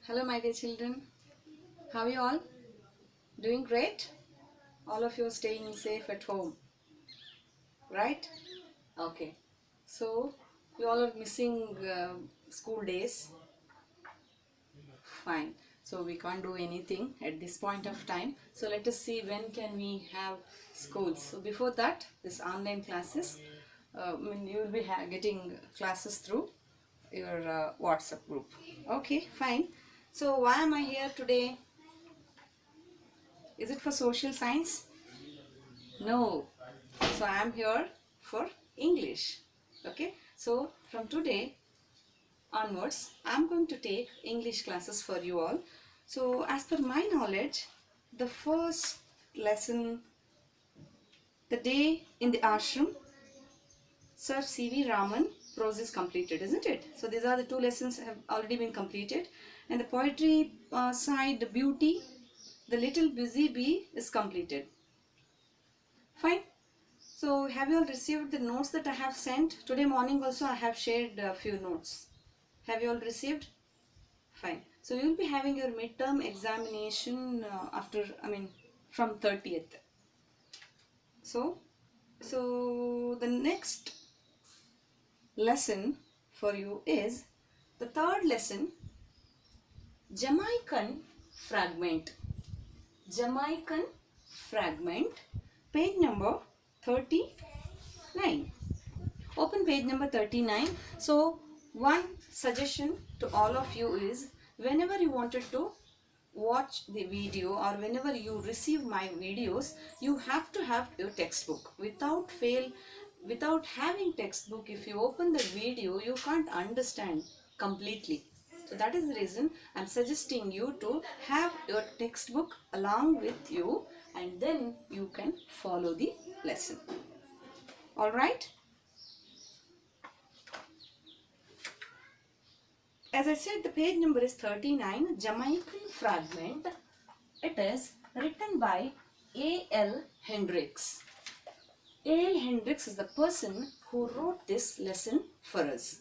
Hello my dear children, how are you all? Doing great? All of you staying safe at home, right? Okay, so you all are missing school days, fine. So we can't do anything at this point of time. So let us see when can we have schools. So before that, this online classes, you will be getting classes through your WhatsApp group. Okay, fine. So why am I here today? Is it for social science? No. So I am here for English. Okay. So from today onwards, I am going to take English classes for you all. So as per my knowledge, the first lesson, the day in the ashram, Sir C.V. Raman prose is completed, isn't it? So these are the two lessons have already been completed. And the poetry side, the beauty, the little busy bee is completed. Fine. So have you all received the notes that I have sent? Today morning also I have shared a few notes. Have you all received? Fine. So you will be having your midterm examination from 30th. So the next lesson for you is the third lesson, Jamaican Fragment. Jamaican Fragment, page number 39. Open page number 39. So one suggestion to all of you is, whenever you wanted to watch the video or whenever you receive my videos, you have to have your textbook. Without having textbook, if you open the video, you can't understand completely. So that is the reason I am suggesting you to have your textbook along with you, and then you can follow the lesson. Alright? As I said, the page number is 39, Jamaican Fragment. It is written by A.L. Hendricks. A.L. Hendricks is the person who wrote this lesson for us.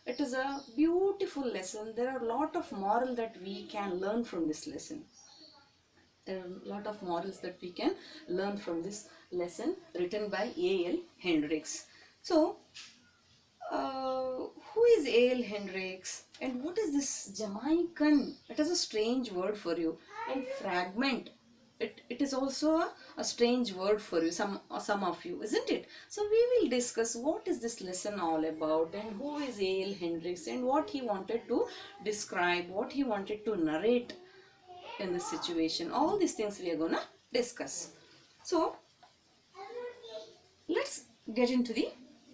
It is a beautiful lesson. There are a lot of morals that we can learn from this lesson. There are a lot of morals that we can learn from this lesson written by A.L. Hendricks. So, who is A.L. Hendricks and what is this Jamaican? It is a strange word for you. And fragment, it is also a strange word for you, some of you, isn't it? So we will discuss what is this lesson all about and who is A.L. Hendricks and what he wanted to describe, what he wanted to narrate in this situation. All these things we are gonna discuss. So let's get into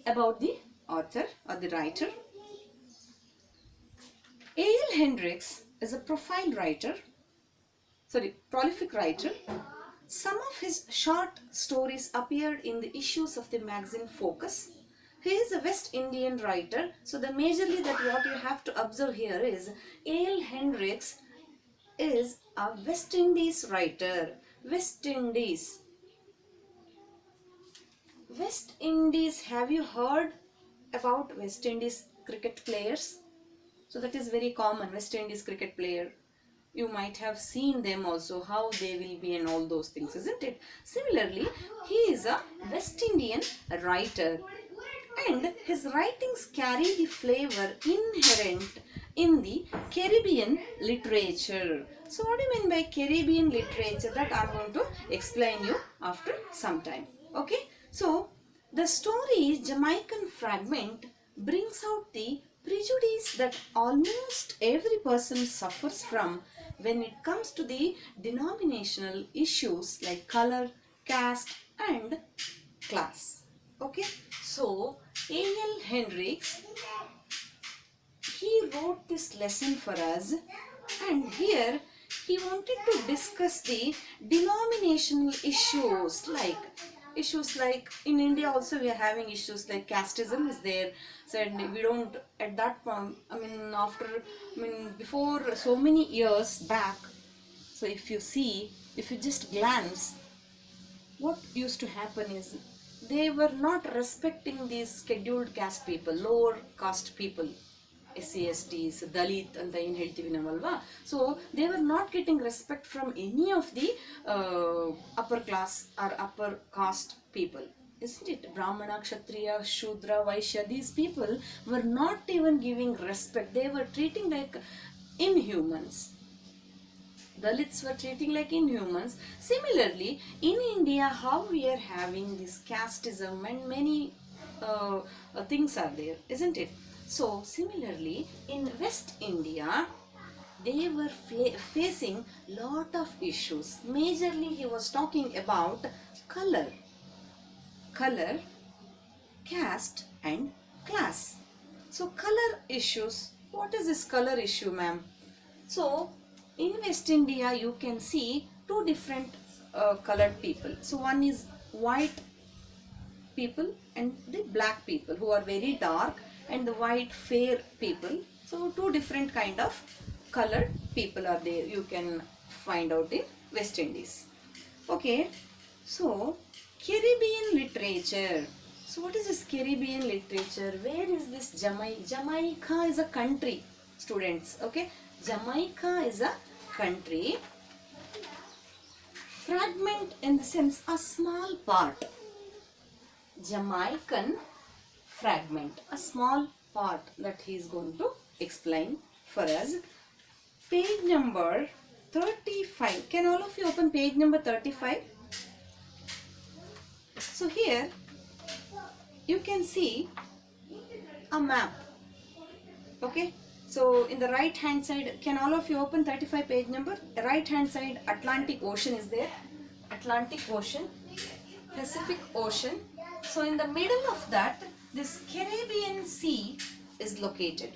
about the author or the writer. A.L. Hendricks is a prolific writer. Some of his short stories appeared in the issues of the magazine Focus. He is a West Indian writer. So the majorly that what you have to observe here is A.L. Hendricks is a West Indies writer. West Indies. West Indies, have you heard about West Indies cricket players? So that is very common, West Indies cricket player. You might have seen them also, how they will be and all those things, isn't it? Similarly, he is a West Indian writer and his writings carry the flavor inherent in the Caribbean literature. So what do you mean by Caribbean literature? That I am going to explain you after some time. Okay? So the story Jamaican Fragment brings out the prejudice that almost every person suffers from when it comes to the denominational issues like color, caste and class. Okay, so A.L. Hendricks, he wrote this lesson for us, and here he wanted to discuss the denominational issues like in India also we are having issues like casteism is there. So we don't at that point, before so many years back. So if you just glance, what used to happen is they were not respecting these scheduled caste people, lower caste people. SC/STs, Dalit ಅಂತ ಏನು ಹೇಳ್ತೀವಿ ನಾವಲ್ವಾ. So they were not getting respect from any of the upper class or upper caste people, isn't it? Brahmana, Kshatriya, Shudra, Vaishya, these people were not even giving respect. They were treating like inhumans. Dalits were treating like inhumans. Similarly, in India, how we are having this casteism and many things are there, isn't it? So similarly, in West India, they were facing lot of issues. Majorly, he was talking about color, caste and class. So color issues. What is this color issue, ma'am? So in West India, you can see two different colored people. So one is white people and the black people, who are very dark, and the white fair people. So two different kind of colored people are there, you can find out in West Indies. Okay, so Caribbean literature. So what is this Caribbean literature? Where is this Jamaica is a country, students. Okay, Jamaica is a country. Fragment in the sense a small part. Jamaican fragment, a small part that he is going to explain for us. Page number 35. Can all of you open page number 35? So here you can see a map. Okay, so in the right hand side, can all of you open 35 page number? Right hand side, Atlantic Ocean is there. Atlantic Ocean, Pacific Ocean. So in the middle of that, this Caribbean Sea is located.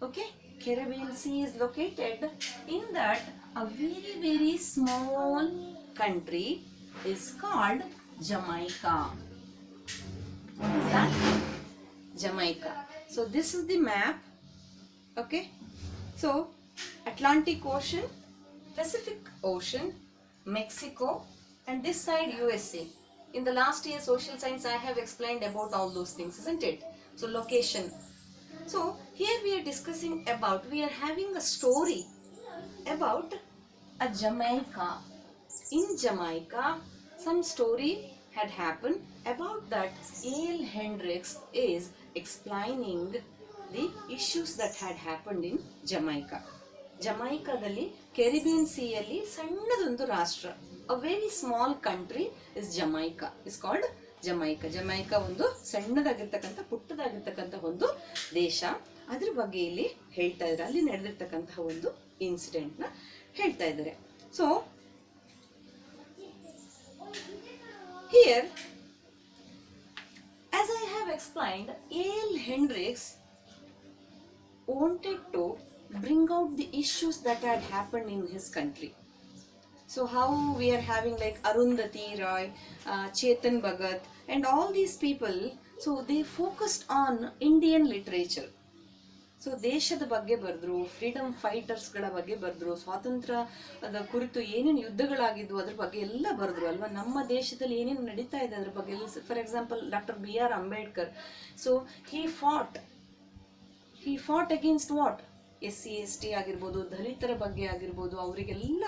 Okay, Caribbean Sea is located. In that, a very small country is called Jamaica. What is that? Jamaica. So this is the map. Okay, so Atlantic Ocean, Pacific Ocean, Mexico, and this side USA. In the last year social science, I have explained about all those things, isn't it? So location. So here we are discussing about, we are having a story about a Jamaica. In Jamaica, some story had happened. About that, A.L. Hendricks is explaining the issues that had happened in Jamaica. ಜಮೈಕಾದಲ್ಲಿ Caribbean ಸಿ ಯಲ್ಲಿ ಸಣ್ಣದೊಂದು ರಾಷ್ಟ್ರ, a very small country is Jamaica, is called Jamaica. Jamaica ಒಂದು ಸಣ್ಣದಾಗಿರ್ತಕ್ಕಂಥ ಪುಟ್ಟದಾಗಿರ್ತಕ್ಕಂಥ ಒಂದು ದೇಶ. ಅದ್ರ ಬಗ್ಗೆ ಇಲ್ಲಿ ಹೇಳ್ತಾ ಇದ್ದಾರೆ, ಅಲ್ಲಿ ನಡೆದಿರ್ತಕ್ಕಂತಹ ಒಂದು ಇನ್ಸಿಡೆಂಟ್ ನ ಹೇಳ್ತಾ ಇದ್ದಾರೆ. So here, as I have explained, A.L. Hendricks wanted to bring out the issues that had happened in his country. So how we are having like Arundhati Roy, Chetan Bhagat, and all these people, so they focused on Indian literature. So ದೇಶದ ಬಗ್ಗೆ ಬರೆದ್ರು, freedom ಫೈಟರ್ಸ್ಗಳ ಬಗ್ಗೆ ಬರೆದ್ರು, ಸ್ವಾತಂತ್ರ್ಯದ ಕುರಿತು ಏನೇನು ಯುದ್ಧಗಳಾಗಿದ್ವು ಅದ್ರ ಬಗ್ಗೆ ಎಲ್ಲ ಬರೆದ್ರು ಅಲ್ವಾ. ನಮ್ಮ ದೇಶದಲ್ಲಿ ಏನೇನು ನಡೀತಾ ಇದೆ ಅದ್ರ ಬಗ್ಗೆ ಎಲ್ಲ. For example doctor B.R. Ambedkar. So he fought against what? SC/ST ಆಗಿರ್ಬೋದು, ದಲಿತರ ಬಗ್ಗೆ ಆಗಿರ್ಬೋದು, ಅವರಿಗೆಲ್ಲ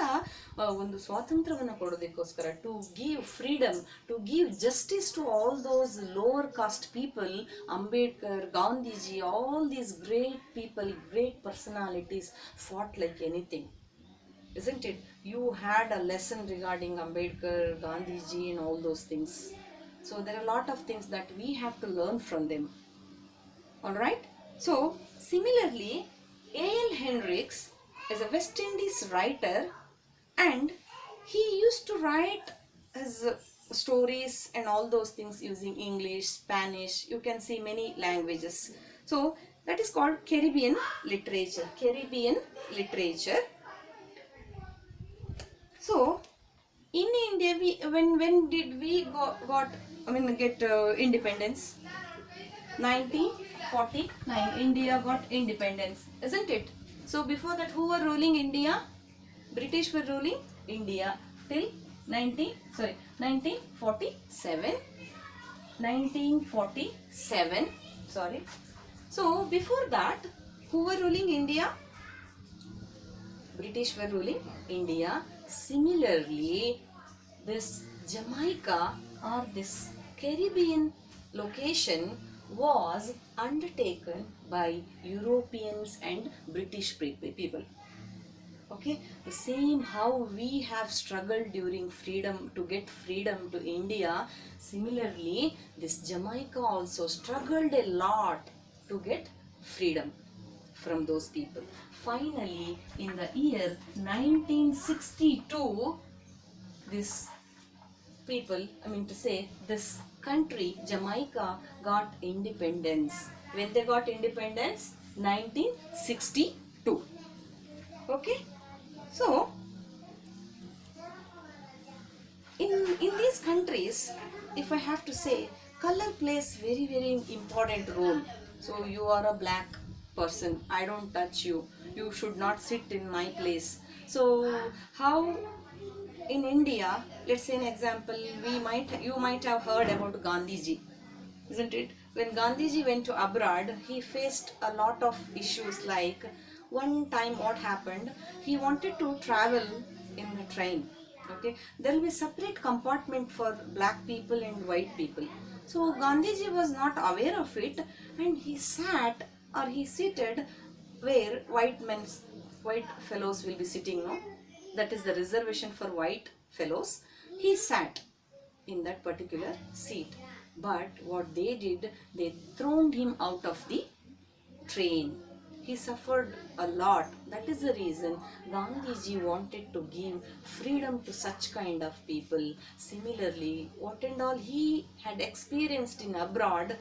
ಒಂದು ಸ್ವಾತಂತ್ರ್ಯವನ್ನು ಕೊಡೋದಕ್ಕೋಸ್ಕರ, to give freedom, to give justice to all those lower caste people. Ambedkar, Gandhiji, all these great people, great personalities fought like anything, isn't it? You had a lesson regarding Ambedkar, Gandhiji and all those things. So there are a lot of things that we have to learn from them. Alright? So similarly, A.L. Hendricks is a West Indies writer, and he used to write his stories and all those things using English, Spanish, you can see many languages. So that is called Caribbean literature. Caribbean literature. So in India, when did we get independence? 1949 India got independence, isn't it? So before that, who were ruling India? British were ruling India till 1947. 1947. Sorry. So before that, who were ruling India? British were ruling India. Similarly, this Jamaica or this Caribbean location was undertaken by Europeans and British people. Okay, the same how we have struggled during freedom to get freedom to India, similarly this Jamaica also struggled a lot to get freedom from those people. Finally, in the year 1962, this people, I mean to say, this country, Jamaica, got independence. When they got independence? 1962. Okay? So, in these countries, if I have to say, color plays very important role. So you are a black person, I don't touch you, you should not sit in my place. So how in India, let's say an example, you might have heard about Gandhiji, isn't it? When Gandhiji went to abroad, he faced a lot of issues. Like one time what happened, he wanted to travel in a train. Okay, there will be separate compartment for black people and white people. So Gandhiji was not aware of it, and he seated where white fellows will be sitting, no? That is the reservation for white fellows. He sat in that particular seat. But what they did, they thrown him out of the train. He suffered a lot. That is the reason Gandhiji wanted to give freedom to such kind of people. Similarly, what and all he had experienced in abroad,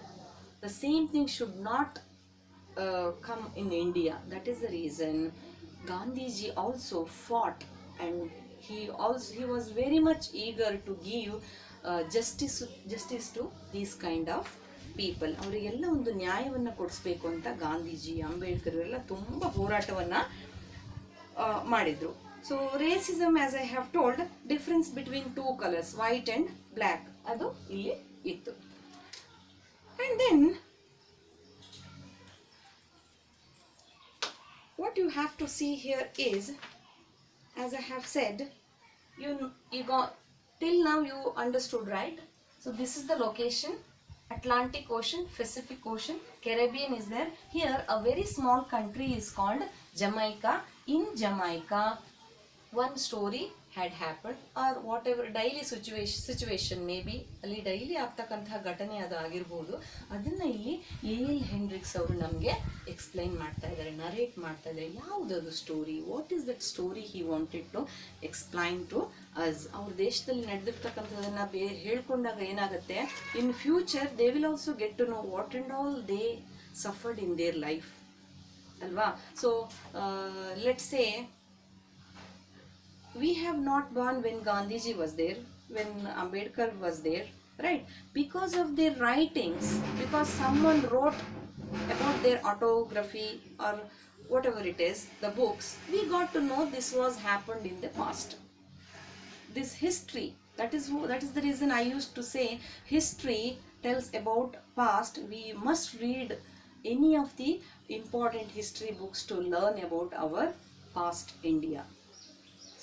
the same thing should not come in India. That is the reason Gandhiji also fought, and he was very much eager to give justice to these kind of people. ಅವರಿಗೆಲ್ಲ ಒಂದು ನ್ಯಾಯವನ್ನು ಕೊಡಿಸ್ಬೇಕು ಅಂತ ಗಾಂಧೀಜಿ, ಅಂಬೇಡ್ಕರ್ ಎಲ್ಲ ತುಂಬ ಹೋರಾಟವನ್ನು ಮಾಡಿದ್ರು. So racism, as I have told, difference between two colours, white and black, ಅದು ಇಲ್ಲಿ ಇತ್ತು. And then what you have to see here is, as I have said, you got till now you understood, right? So this is the location: Atlantic Ocean, Pacific Ocean, Caribbean is there. Here a very small country is called Jamaica. In Jamaica, one story had happened, or whatever daily situation maybe ಅಲ್ಲಿ daily ಆಗ್ತಕ್ಕಂತಹ ಘಟನೆ ಅದು ಆಗಿರ್ಬೋದು. ಅದನ್ನು ಇಲ್ಲಿ A.L. Henriques ಅವರು ನಮಗೆ explain ಮಾಡ್ತಾ ಇದ್ದಾರೆ, ನರೇಟ್ ಮಾಡ್ತಾ ಇದ್ದಾರೆ. ಯಾವುದದು story, what is that story he wanted to explain to us. ಅವ್ರ ದೇಶದಲ್ಲಿ ನಡೆದಿರ್ತಕ್ಕಂಥದ್ದನ್ನು ಹೇಳ್ಕೊಂಡಾಗ ಏನಾಗುತ್ತೆ, in future they will also get to know what and all they suffered in their life ಅಲ್ವಾ. So let's say we have not born when Gandhiji was there, when Ambedkar was there, right? Because of their writings, because someone wrote about their autography or whatever it is, the books, we got to know this was happened in the past. This history, that is the reason I used to say history tells about past. We must read any of the important history books to learn about our past India.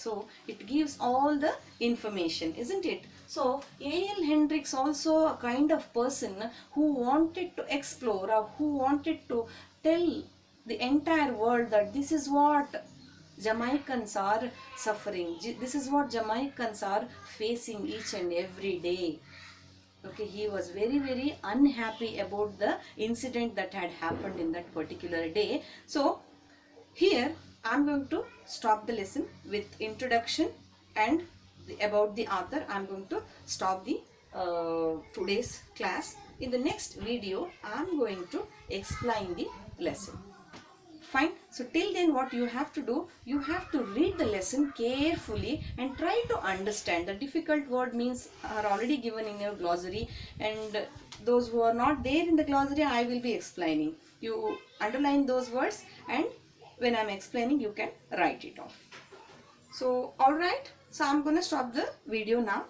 So it gives all the information, isn't it? So A.L. Hendricks also a kind of person who wanted to explore, or who wanted to tell the entire world that this is what Jamaicans are suffering, this is what Jamaicans are facing each and every day. Okay, he was very unhappy about the incident that had happened in that particular day. So here I'm going to stop the lesson with introduction and about the author. I'm going to stop the today's class. In the next video, I'm going to explain the lesson. Fine. So till then, what you have to do, you have to read the lesson carefully and try to understand. The difficult word means are already given in your glossary, and those who are not there in the glossary, I will be explaining. You underline those words, and when I'm explaining, you can write it off. So alright, so I'm gonna stop the video now.